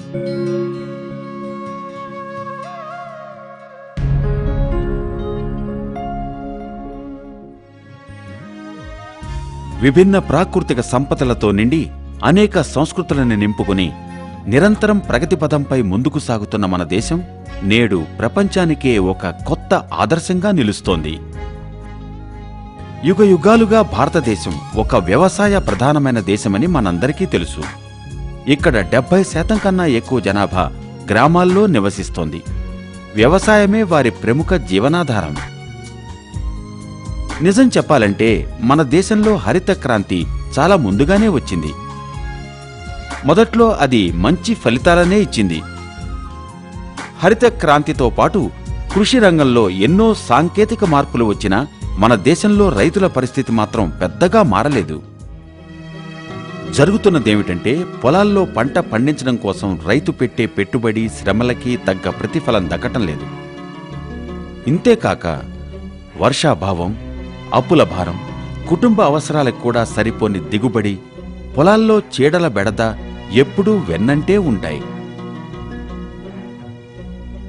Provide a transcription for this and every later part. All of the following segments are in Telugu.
విభిన్న ప్రాకృతిక సంపదలతో నిండి అనేక సంస్కృతులను నింపుకుని నిరంతరం ప్రగతిపథంపై ముందుకు సాగుతున్న మన దేశం నేడు ప్రపంచానికే ఒక కొత్త ఆదర్శంగా నిలుస్తోంది. యుగయుగాలుగా భారతదేశం ఒక వ్యవసాయ ప్రధానమైన దేశమని మనందరికీ తెలుసు. ఇక్కడ 70% కన్నా ఎక్కువ జనాభా గ్రామాల్లో నివసిస్తోంది. వ్యవసాయమే వారి ప్రముఖ జీవనాధారం. నిజం చెప్పాలంటే మన దేశంలో హరిత క్రాంతి చాలా ముందుగానే వచ్చింది. మొదట్లో అది మంచి ఫలితాలనే ఇచ్చింది. హరిత క్రాంతితో పాటు కృషి రంగంలో ఎన్నో సాంకేతిక మార్పులు వచ్చినా మన దేశంలో రైతుల పరిస్థితి మాత్రం పెద్దగా మారలేదు. జరుగుతున్నదేమిటంటే పొలాల్లో పంట పండించడం కోసం రైతు పెట్టే పెట్టుబడి శ్రమలకి తగ్గ ప్రతిఫలం దక్కటం లేదు. ఇంతేకాక వర్షాభావం, అప్పుల భారం, కుటుంబ అవసరాలకు కూడా సరిపోని దిగుబడి, పొలాల్లో చీడల బెడద ఎప్పుడూ వెన్నంటే ఉంటాయి.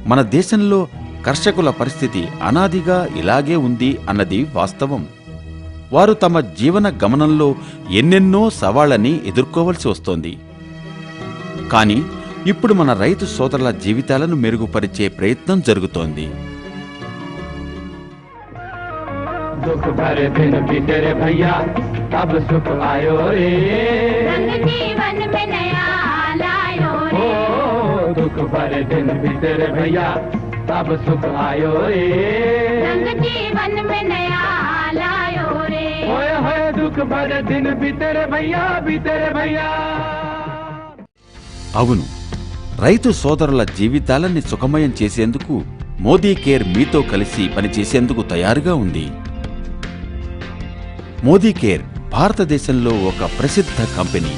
మన దేశంలో కర్షకుల పరిస్థితి అనాదిగా ఇలాగే ఉంది అన్నది వాస్తవం. వారు తమ జీవన గమనంలో ఎన్నెన్నో సవాళ్లని ఎదుర్కోవలసి వస్తోంది. కానీ ఇప్పుడు మన రైతు సోదరుల జీవితాలను మెరుగుపరిచే ప్రయత్నం జరుగుతోంది. दुख भरे दिन बीते भैया तब सुख आयो रे, रंग जीवन में नया लायो रे। दुख भरे दिन बीते भैया तब सुख आयो रे, रंग जीवन में नया लायो रे। होए होए दुख भरे दिन बीते भैया भैया। అవును, రైతు సోదరుల జీవితాలని సుఖమయం చేసేందుకు మోదీ కేర్ మీతో కలిసి పనిచేసేందుకు తయారుగా ఉంది. మోదీ కేర్ భారతదేశంలో ఒక ప్రసిద్ధ కంపెనీ.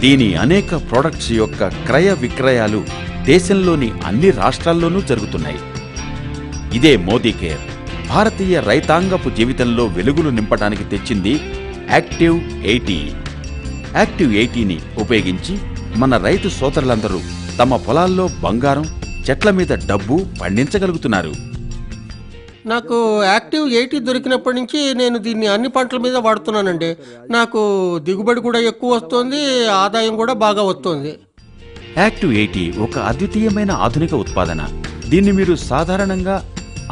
దీని అనేక ప్రొడక్ట్స్ యొక్క క్రయ విక్రయాలు దేశంలోని అన్ని రాష్ట్రాల్లోనూ జరుగుతున్నాయి. ఇదే మోదీ కేర్ భారతీయ రైతాంగపు జీవితంలో వెలుగులు నింపడానికి తెచ్చింది యాక్టివ్ 80. యాక్టివ్ 80ని ఉపయోగించి మన రైతు సోదరులందరూ తమ పొలాల్లో బంగారం, చెట్ల మీద డబ్బు పండించగలుగుతున్నారు. నాకు యాక్టివ్ 80 దొరికినప్పటి నుంచి నేను దీన్ని అన్ని పంటల మీద వాడుతున్నానండి. నాకు దిగుబడి కూడా ఎక్కువ వస్తుంది, ఆదాయం కూడా బాగా వస్తుంది. యాక్టివ్ 80 ఒక అద్వితీయమైన ఆధునిక ఉత్పాదన. దీన్ని మీరు సాధారణంగా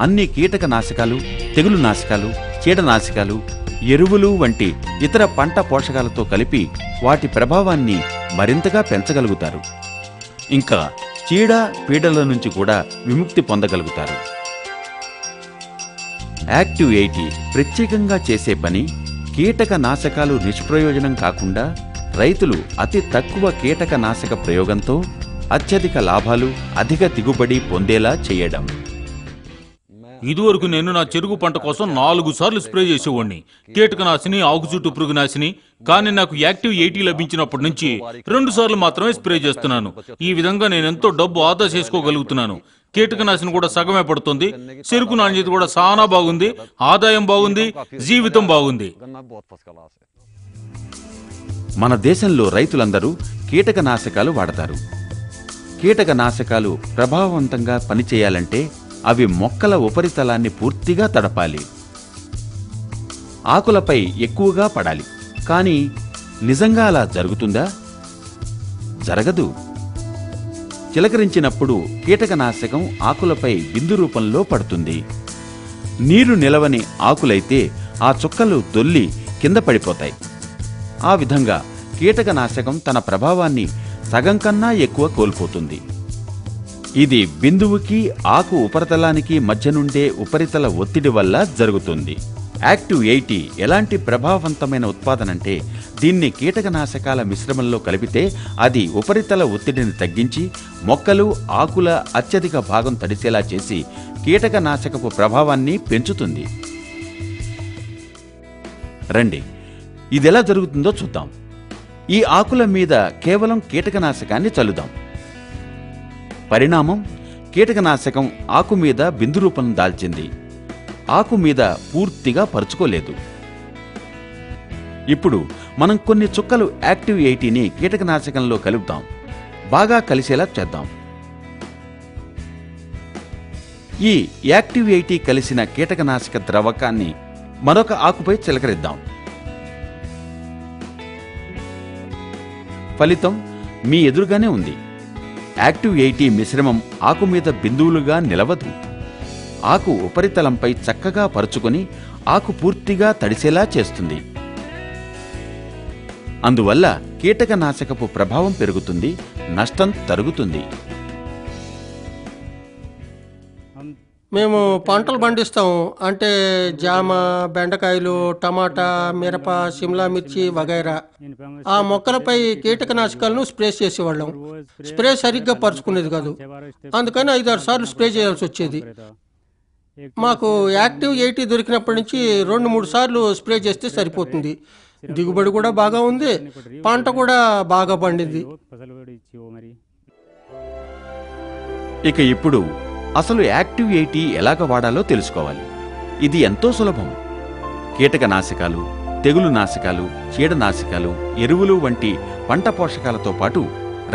అన్ని కీటకనాశకాలు, తెగులు నాశకాలు, చీడనాశకాలు, ఎరువులు వంటి ఇతర పంట పోషకాలతో కలిపి వాటి ప్రభావాన్ని మరింతగా పెంచగలుగుతారు. ఇంకా చీడ పీడల నుంచి కూడా విముక్తి పొందగలుగుతారు. యాక్టివ్ 80 ప్రత్యేకంగా చేసే పని కీటకనాశకాలు నిష్ప్రయోజనం కాకుండా రైతులు అతి తక్కువ కీటకనాశక ప్రయోగంతో అత్యధిక లాభాలు, అధిక దిగుబడి పొందేలా చేయడం. ఇదివరకు నేను నా చెరుకు పంట కోసం 4 సార్లు స్ప్రే చేసేవాడిని, కీటకనాశిని, ఆకుచుట్టు పురుగునాశిని. కానీ నాకు యాక్టివ్ 80 లభించినప్పటి నుంచి 2 సార్లు మాత్రమే స్ప్రే చేస్తున్నాను. ఈ విధంగా నేను ఎంతో డబ్బు ఆదా చేసుకోగలుగుతున్నాను. కీటకనాశిని కూడా సగమే పడుతుంది, చెరుకు నాణ్యత కూడా చాలా బాగుంది, ఆదాయం బాగుంది, జీవితం బాగుంది. మన దేశంలో రైతులందరూ కీటకనాశకాలు వాడతారు. కీటకనాశకాలు ప్రభావవంతంగా పనిచేయాలంటే అవి మొక్కల ఉపరితలాన్ని పూర్తిగా తడపాలి, ఆకులపై ఎక్కువగా పడాలి. కానీ నిజంగా అలా జరుగుతుందా? జరగదు. చిలకరించినప్పుడు కీటకనాశకం ఆకులపై బిందు రూపంలో పడుతుంది. నీరు నిలవని ఆకులైతే ఆ చుక్కలు దొల్లి కింద పడిపోతాయి. ఆ విధంగా కీటకనాశకం తన ప్రభావాన్ని సగం కన్నా ఎక్కువ కోల్పోతుంది. ఇది బిందువుకి ఆకు ఉపరితలానికి మధ్య నుండే ఉపరితల ఒత్తిడి వల్ల జరుగుతుంది. యాక్టివ్ 80 ఎలాంటి ప్రభావవంతమైన ఉత్పాదనంటే దీన్ని కీటకనాశకాల మిశ్రమంలో కలిపితే అది ఉపరితల ఒత్తిడిని తగ్గించి మొక్కలు, ఆకుల అత్యధిక భాగం తడిసేలా చేసి కీటకనాశకపు ప్రభావాన్ని పెంచుతుంది. రండి, ఇదెలా జరుగుతుందో చూద్దాం. ఈ ఆకుల మీద కేవలం కీటకనాశకాన్ని చల్లుదాం. పరిణామం, కీటకనాశకం ఆకు మీద బిందు రూపం దాల్చింది, ఆకు మీద పూర్తిగా పరుచుకోలేదు. ఇప్పుడు మనం కొన్ని చుక్కలు యాక్టివ్ 80ని కీటకనాశకంలో కలుపుతాం. బాగా కలిసేలా చేద్దాం. ఈ యాక్టివ్ 80 కలిసిన కీటకనాశక ద్రవకాన్ని మరొక ఆకుపై చిలకరిద్దాం. ఫలితం మీ ఎదురుగానే ఉంది. యాక్టివ్ 80 మిశ్రమం ఆకు మీద బిందువులుగా నిలవదు. ఆకు ఉపరితలంపై చక్కగా పరుచుకొని ఆకు పూర్తిగా తడిసేలా చేస్తుంది. అందువల్ల కీటకనాశకపు ప్రభావం పెరుగుతుంది, నష్టం తరుగుతుంది. మేము పంటలు పండిస్తాం. అంటే జామ, బెండకాయలు, టమాటా, మిరప, సిమ్లా మిర్చి వగైరా. ఆ మొక్కలపై కీటకనాశకాలను స్ప్రే చేసేవాళ్ళం. స్ప్రే సరిగ్గా పరుచుకునేది కాదు. అందుకని 5-6 సార్లు స్ప్రే చేయాల్సి వచ్చేది. మాకు యాక్టివ్ 80 దొరికినప్పటి నుంచి 2-3 సార్లు స్ప్రే చేస్తే సరిపోతుంది. దిగుబడి కూడా బాగా ఉంది, పంట కూడా బాగా పండింది. ఇక ఇప్పుడు అసలు యాక్టివ్ 80 ఎలాగ వాడాలో తెలుసుకోవాలి. ఇది ఎంతో సులభం. కీటకనాశకాలు, తెగులు నాశకాలు, చీడనాశకాలు, ఎరువులు వంటి పంట పోషకాలతో పాటు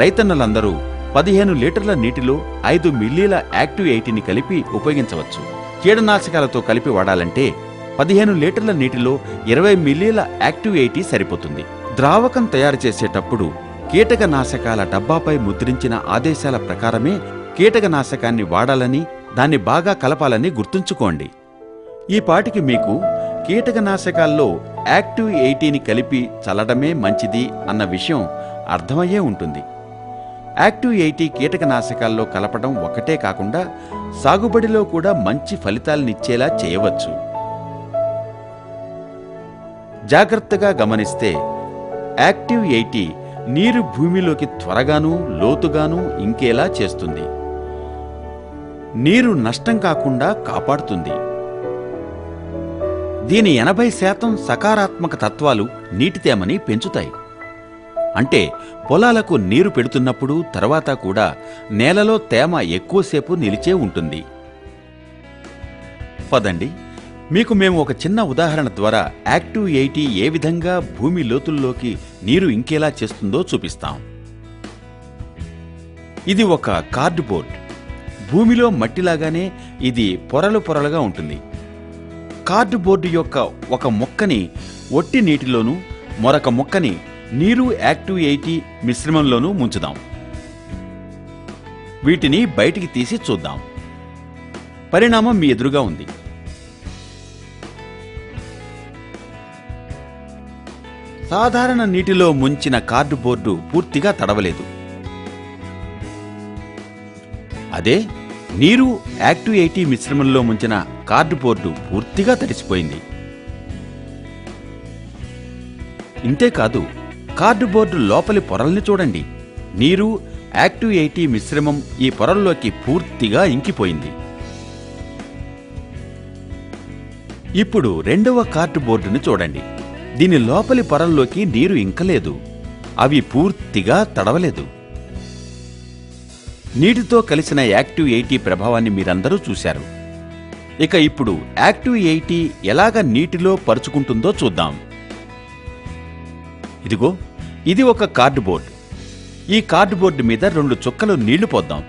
రైతన్నలందరూ 15 లీటర్ల నీటిలో 5 మిల్లీల యాక్టివ్ 80ని కలిపి ఉపయోగించవచ్చు. కీడనాశకాలతో కలిపి వాడాలంటే 15 లీటర్ల నీటిలో 20 మిల్లీల యాక్టివ్ 80 సరిపోతుంది. ద్రావకం తయారు చేసేటప్పుడు కీటకనాశకాల డబ్బాపై ముద్రించిన ఆదేశాల ప్రకారమే కీటకనాశకాన్ని వాడాలని, దాన్ని బాగా కలపాలని గుర్తుంచుకోండి. ఈ పాటికి మీకు కీటకనాశకాల్లో యాక్టివ్ 80ని కలిపి చల్లడమే మంచిది అన్న విషయం అర్థమయ్యే ఉంటుంది. యాక్టివ్ 80 కీటకనాశకాల్లో కలపడం ఒకటే కాకుండా సాగుబడిలో కూడా మంచి ఫలితాలనిచ్చేలా చేయవచ్చు. జాగ్రత్తగా గమనిస్తే యాక్టివ్ 80 నీరు భూమిలోకి త్వరగానూ లోతుగానూ ఇంకేలా చేస్తుంది. నీరు నష్టం కాకుండా కాపాడుతుంది. దీని 80% సకారాత్మక తత్వాలు నీటి తేమని పెంచుతాయి. అంటే పొలాలకు నీరు పెడుతున్నప్పుడు తర్వాత కూడా నేలలో తేమ ఎక్కువసేపు నిలిచే ఉంటుంది. పదండి, మీకు మేము ఒక చిన్న ఉదాహరణ ద్వారా యాక్టివ్ 80 ఏ విధంగా భూమి లోతుల్లోకి నీరు ఇంకేలా చేస్తుందో చూపిస్తాం. ఇది ఒక కార్డుబోర్డ్. భూమిలో మట్టిలాగానే ఇది పొరలు పొరలుగా ఉంటుంది. కార్డుబోర్డు యొక్క ఒక మొక్కని ఒట్టి నీటిలోనూ మరొక మొక్కని నీరు యాక్టివ్ 80 మిశ్రమంలోనూ ముంచుదాం. వీటిని బయటికి తీసి చూద్దాం. పరిణామం మీ ఎదురుగా ఉంది. సాధారణ నీటిలో ముంచిన కార్డుబోర్డు పూర్తిగా తడవలేదు. అదే నీరు యాక్టివ్ 80 మిశ్రమంలో ముంచిన కార్డుబోర్డు పూర్తిగా తడిసిపోయింది. ఇంతేకాదు, కార్డుబోర్డు లోపలి పొరల్ని చూడండి. నీరు యాక్టివ్ 80 మిశ్రమం ఈ పొరల్లోకి పూర్తిగా ఇంకిపోయింది. ఇప్పుడు రెండవ కార్డుబోర్డుని చూడండి. దీని లోపలి పొరల్లోకి నీరు ఇంకలేదు. అవి పూర్తిగా తడవలేదు. నీటితో కలిసిన యాక్టివ్ 80 ప్రభావాన్ని మీరందరూ చూశారు. ఇక ఇప్పుడు యాక్టివ్ 80 ఎలాగ నీటిలో పరుచుకుంటుందో చూద్దాం. ఇదిగో, ఇది ఒక కార్డుబోర్డ్. ఈ కార్డుబోర్డు మీద 2 చుక్కలు నీళ్లు పోద్దాం.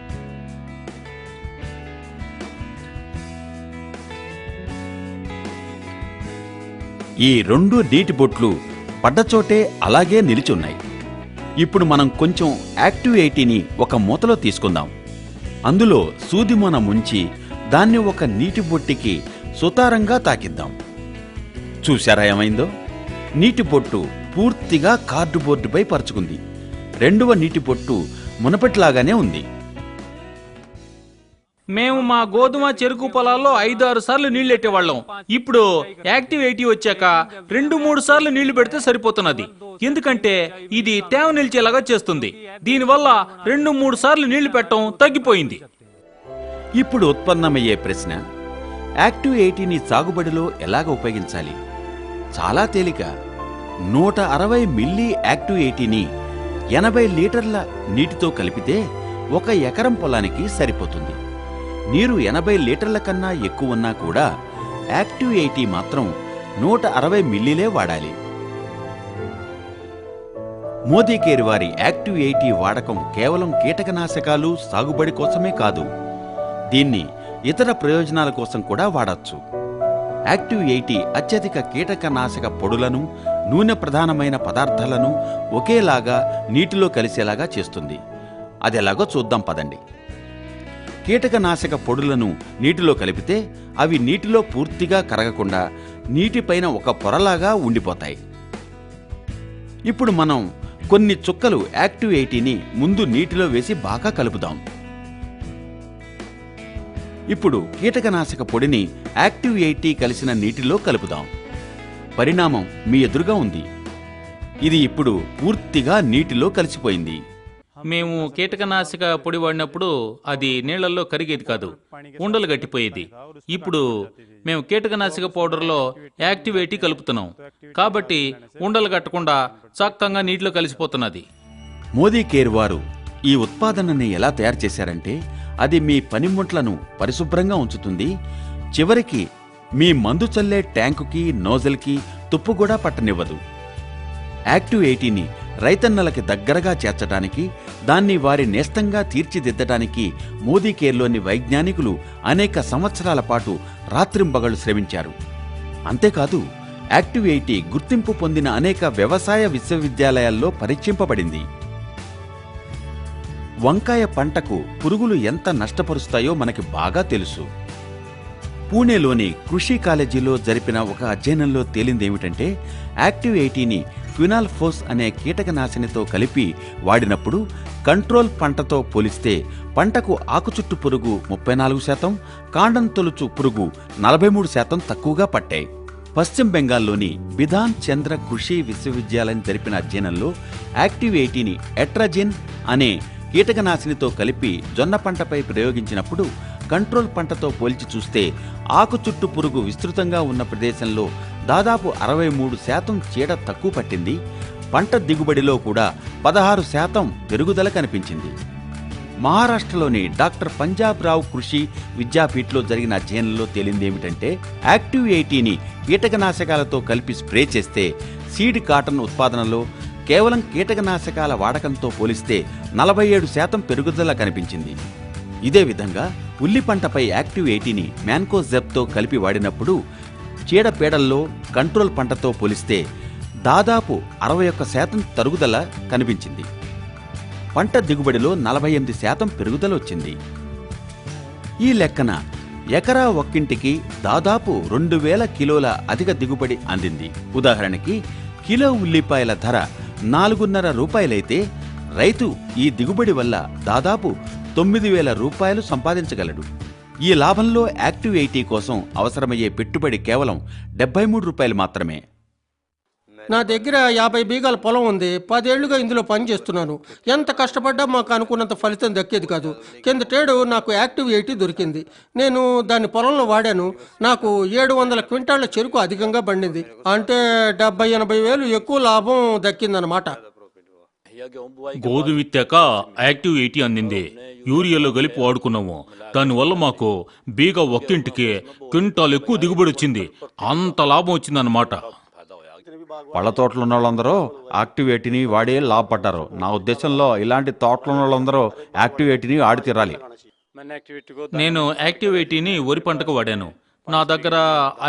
ఈ 2 నీటి బొట్లు పడ్డచోటే అలాగే నిలిచున్నాయి. ఇప్పుడు మనం కొంచెం యాక్టివ్ 80ని ఒక మూతలో తీసుకుందాం. అందులో సూదిమొన ముంచి దాన్ని ఒక నీటి బొట్టికి సుతారంగా తాకిద్దాం. చూశారా ఏమైందో? నీటి బొట్టు పూర్తిగా కార్డుబోర్డుపై పరుచుకుంది. రెండవ నీటి బొట్టు మునపటిలాగానే ఉంది. మేము మా గోధుమ చెరుకు పొలాల్లో 5-6 సార్లు నీళ్లు పెట్టేవాళ్ళం. ఇప్పుడు యాక్టివ్ 80 వచ్చాక 2-3 సార్లు నీళ్లు పెడితే సరిపోతున్నది. ఎందుకంటే ఇది తేమ నిలిచేలాగా చేస్తుంది. దీనివల్ల 2-3 సార్లు నీళ్లు పెట్టడం తగ్గిపోయింది. ఇప్పుడు ఉత్పన్నమయ్యే ప్రశ్న, యాక్టివ్ 80ని సాగుబడిలో ఎలాగ ఉపయోగించాలి? చాలా తేలిక. 160 మిల్లీ యాక్టివ్ 80ని 80 లీటర్ల నీటితో కలిపితే 1 ఎకరం పొలానికి సరిపోతుంది. నీరు 80 లీటర్ల కన్నా ఎక్కువ ఉన్నా కూడా యాక్టివ్ 80 మాత్రం 160 మిల్లీలే వాడాలి. మోదీ కేర్ వారి యాక్టివ్ 80 వాడకం కేవలం కీటకనాశకాలు సాగుబడి కోసమే కాదు, దీన్ని ఇతర ప్రయోజనాల కోసం కూడా వాడచ్చు. యాక్టివ్ 80 అత్యధిక కీటకనాశక పొడులను, నూనె ప్రధానమైన పదార్థాలను ఒకేలాగా నీటిలో కలిసేలాగా చేస్తుంది. అదెలాగో చూద్దాం పదండి. కీటకనాశక పొడులను నీటిలో కలిపితే అవి నీటిలో పూర్తిగా కరగకుండా నీటిపైన ఒక పొరలాగా ఉండిపోతాయి. ఇప్పుడు మనం కొన్ని చుక్కలు యాక్టివ్ 80ని ముందు నీటిలో వేసి బాగా కలుపుదాం. ఇప్పుడు కీటకనాశక పొడిని యాక్టివ్ 80 కలిసిన నీటిలో కలుపుదాం. పరిణామం మీ ఎదురుగా ఉంది. ఇది ఇప్పుడు పూర్తిగా నీటిలో కలిసిపోయింది. మేము కీటకనాశక పొడి వాడినప్పుడు అది నీళ్లలో కరిగేది కాదు, ఉండలు గట్టిపోయేది. ఇప్పుడు మేము కీటకనాశక పౌడర్లో యాక్టివ్ 80 కలుపుతున్నాం కాబట్టి ఉండలు కట్టకుండా చక్కగా నీటిలో కలిసిపోతున్నది. మోదీ కేర్ వారు ఈ ఉత్పాదనని ఎలా తయారు చేశారంటే అది మీ పనిముట్లను పరిశుభ్రంగా ఉంచుతుంది. చివరికి మీ మందు చల్లే ట్యాంకుకి, నోజల్కి తుప్పు కూడా పట్టనివ్వదు. యాక్టివ్ 80ని రైతన్నలకి దగ్గరగా చేర్చడానికి, దాన్ని వారి నేస్తంగా తీర్చిదిద్దడానికి మోదీ కేర్లోని వైజ్ఞానికులు అనేక సంవత్సరాల పాటు రాత్రింబగళ్లు శ్రమించారు. అంతేకాదు, యాక్టివ్ 80 గుర్తింపు పొందిన అనేక వ్యవసాయ విశ్వవిద్యాలయాల్లో పరీక్షింపబడింది. వంకాయ పంటకు పురుగులు ఎంత నష్టపరుస్తాయో మనకి బాగా తెలుసు. పూణేలోని కృషి కాలేజీలో జరిపిన ఒక అధ్యయనంలో తేలిందేమిటంటే యాక్టివ్ 80ని క్వినాల్ఫోస్ అనే కీటకనాశినితో కలిపి వాడినప్పుడు కంట్రోల్ పంటతో పోలిస్తే పంటకు ఆకుచుట్టు పురుగు 34%, కాండం తొలుచు పురుగు 43% తక్కువగా పట్టాయి. పశ్చిమ బెంగాల్లోని బిధాన్ చంద్ర కృషి విశ్వవిద్యాలయం జరిపిన అధ్యయనంలో యాక్టివ్ 80ని ఎట్రాజిన్ అనే కీటకనాశినితో కలిపి జొన్న పంటపై ప్రయోగించినప్పుడు కంట్రోల్ పంటతో పోల్చి చూస్తే ఆకుచుట్టు పురుగు విస్తృతంగా ఉన్న ప్రదేశంలో దాదాపు 63% చీడ తక్కువ పట్టింది. పంట దిగుబడిలో కూడా 16% పెరుగుదల కనిపించింది. మహారాష్ట్రలోని డాక్టర్ పంజాబ్ రావు కృషి విద్యాపీఠ్లో జరిగిన అధ్యయనంలో తేలిందేమిటంటే యాక్టివ్ 80ని కీటకనాశకాలతో కలిపి స్ప్రే చేస్తే సీడ్ కాటన్ ఉత్పాదనలో కేవలం కీటకనాశకాల వాడకంతో పోలిస్తే 47% పెరుగుదల కనిపించింది. ఇదే విధంగా ఉల్లి పంటపై యాక్టివ్ 80ని మ్యాన్కోజెబ్తో కలిపి వాడినప్పుడు చీడపీడల్లో కంట్రోల్ పంటతో పోలిస్తే దాదాపు 61% తరుగుదల కనిపించింది. పంట దిగుబడిలో 48% పెరుగుదల వచ్చింది. ఈ లెక్కన ఎకరా ఒక్కింటికి దాదాపు 2000 కిలోల అధిక దిగుబడి అందింది. ఉదాహరణకి కిలో ఉల్లిపాయల ధర 4.5 రూపాయలైతే రైతు ఈ దిగుబడి వల్ల దాదాపు 9,000 రూపాయలు సంపాదించగలడు. ఈ లాభంలో యాక్టివ్ 80 కోసం అవసరమయ్యే పెట్టుబడి కేవలం 73 రూపాయలు మాత్రమే. నా దగ్గర 50 బీగాల పొలం ఉంది. 10 ఏళ్లుగా ఇందులో పనిచేస్తున్నాను. ఎంత కష్టపడ్డా మాకు అనుకున్నంత ఫలితం దక్కేది కాదు. కిందటేడు నాకు యాక్టివ్ 80 దొరికింది. నేను దాన్ని పొలంలో వాడాను. నాకు 700 క్వింటాళ్ల చెరుకు అధికంగా పండింది. అంటే 70-80 వేలు ఎక్కువ లాభం దక్కిందన్నమాట. గోధుమ విత్తాక యాక్టివ్ 80 అందింది. యూరియాలో కలిపి వాడుకున్నాము. దానివల్ల మాకు బీగా ఒక్కింటికి క్వింటాల్ ఎక్కువ దిగుబడి వచ్చింది. అంత లాభం వచ్చిందన్నమాట. పళ్ళ తోటలు ఉన్న వాళ్ళందరూ యాక్టివ్ 80ని వాడి లాభపడ్డారు. నా ఉద్దేశంలో ఇలాంటి తోటలు ఉన్న వాళ్ళందరూ యాక్టివ్ 80ని ఆడి తీరాలి. నేను యాక్టివ్ 80ని వరి పంటకు వాడాను. నా దగ్గర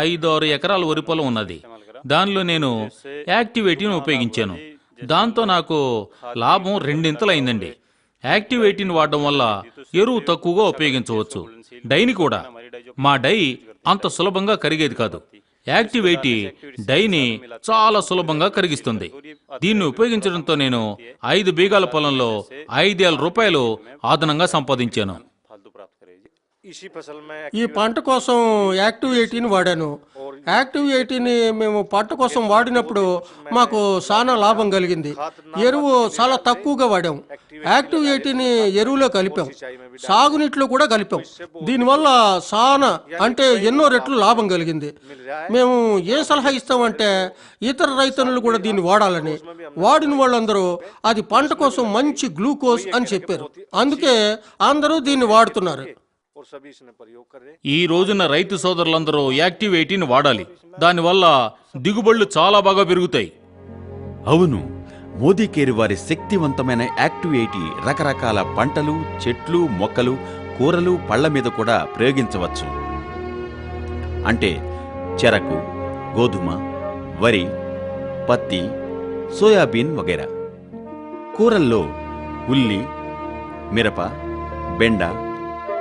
5-6 ఎకరాల వరి పొలం ఉన్నది. దానిలో నేను యాక్టివ్ 80ని ఉపయోగించాను. దాంతో నాకు లాభం 2 అయిందండి. యాక్టివ్ 80ని వాడడం వల్ల ఎరువు తక్కువగా ఉపయోగించవచ్చు. డైని కూడా. మా డై అంత సులభంగా కరిగేది కాదు. యాక్టివ్ 80 డైని చాలా సులభంగా కరిగిస్తుంది. దీన్ని ఉపయోగించడంతో నేను 5 బీగాల పొలంలో 5,000 రూపాయలు అదనంగా సంపాదించాను. ఈ పంట కోసం యాక్టివ్ 80ని వాడాను. యాక్టివ్ 80ని మేము పంట కోసం వాడినప్పుడు మాకు చాలా లాభం కలిగింది. ఎరువు చాలా తక్కువగా వాడాం. యాక్టివ్ 80ని ఎరువులో కలిపాం, సాగునీటిలో కూడా కలిపాం. దీనివల్ల చాలా అంటే ఎన్నో రెట్లు లాభం కలిగింది. మేము ఏం సలహా ఇస్తామంటే ఇతర రైతన్నులు కూడా దీన్ని వాడాలని. వాడిన వాళ్ళందరూ అది పంట కోసం మంచి గ్లూకోజ్ అని చెప్పారు. అందుకే అందరూ దీన్ని వాడుతున్నారు. ఈ రోజున రైతు సోదరులందరూ యాక్టివ్ 80ని వాడాలి. దానివల్ల దిగుబడులు చాలా బాగా పెరుగుతాయి. అవును, మోదీ కేర్ వారి శక్తివంతమైన యాక్టివ్ 80 రకరకాల పంటలు, చెట్లు, మొక్కలు, కూరలు, పళ్ల మీద కూడా ప్రయోగించవచ్చు. అంటే చెరకు, గోధుమ, వరి, పత్తి, సోయాబీన్ వగైరా. కూరల్లో ఉల్లి, మిరప, బెండ,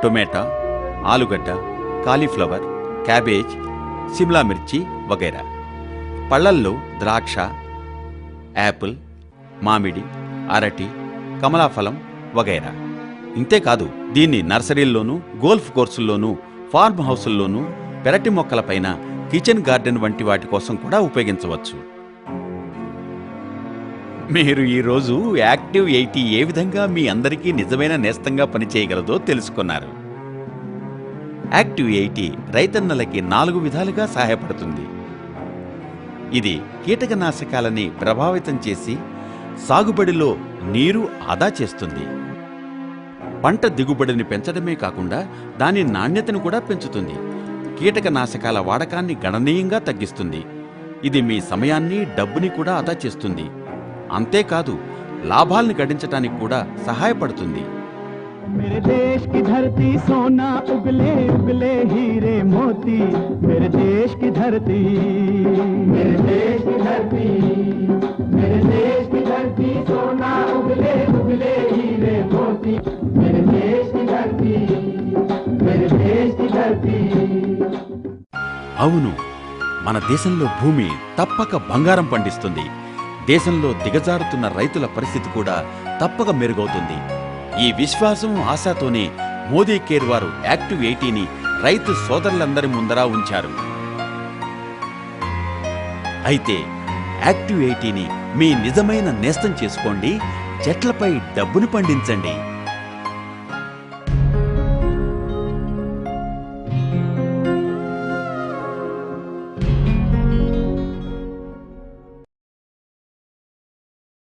టొమాటో, ఆలుగడ్డ, కాలీఫ్లవర్, క్యాబేజ్, సిమ్లా మిర్చి వగైరా. పళ్లల్లో ద్రాక్ష, యాపిల్, మామిడి, అరటి, కమలాఫలం వగైరా. ఇంతేకాదు దీన్ని నర్సరీల్లోనూ, గోల్ఫ్ కోర్సుల్లోనూ, ఫార్మ్ హౌసుల్లోనూ, పెరటి మొక్కలపైన, కిచెన్ గార్డెన్ వంటి వాటి కోసం కూడా ఉపయోగించవచ్చు. మీరు ఈరోజు యాక్టివ్ 80 ఏ విధంగా మీ అందరికీ నిజమైన నేస్తంగా పనిచేయగలదో తెలుసుకున్నారు. యాక్టివ్ 80 రైతన్నలకి 4 విధాలుగా సహాయపడుతుంది. ఇది కీటకనాశకాలని ప్రభావితం చేసి సాగుబడిలో నీరు ఆదా చేస్తుంది. పంట దిగుబడిని పెంచడమే కాకుండా దాని నాణ్యతను కూడా పెంచుతుంది. కీటకనాశకాల వాడకాన్ని గణనీయంగా తగ్గిస్తుంది. ఇది మీ సమయాన్ని, డబ్బుని కూడా ఆదా చేస్తుంది. అంతేకాదు లాభాల్ని గడించటానికి కూడా సహాయపడుతుంది. मेरे देश की धरती सोना उगले उगले हीरे मोती, मेरे देश की धरती, मेरे देश की धरती, मेरे देश की धरती सोना उगले उगले हीरे मोती, मेरे देश की धरती, मेरे देश की धरती. అవును, మన దేశంలో భూమి తప్పక బంగారం పండిస్తుంది. దేశంలో దిగజారుతున్న రైతుల పరిస్థితి కూడా తప్పక మెరుగవుతుంది. ఈ విశ్వాసం, ఆశతోనే మోదీ కేర్ వారు యాక్టివ్ 80ని రైతు సోదరులందరి ముందరా ఉంచారు. అయితే యాక్టివ్ 80ని మీ నిజమైన నేస్తం చేసుకోండి. చెట్లపై డబ్బును పండించండి.